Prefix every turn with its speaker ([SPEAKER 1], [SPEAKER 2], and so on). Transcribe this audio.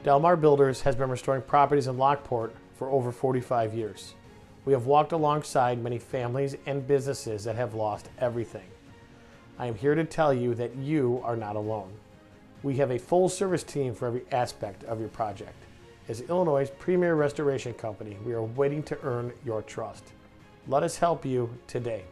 [SPEAKER 1] Delmar Builders has been restoring properties in Lockport for over 45 years. We have walked alongside many families and businesses that have lost everything. I am here to tell you that you are not alone. We have a full service team for every aspect of your project. As Illinois' premier restoration company, we are waiting to earn your trust. Let us help you today.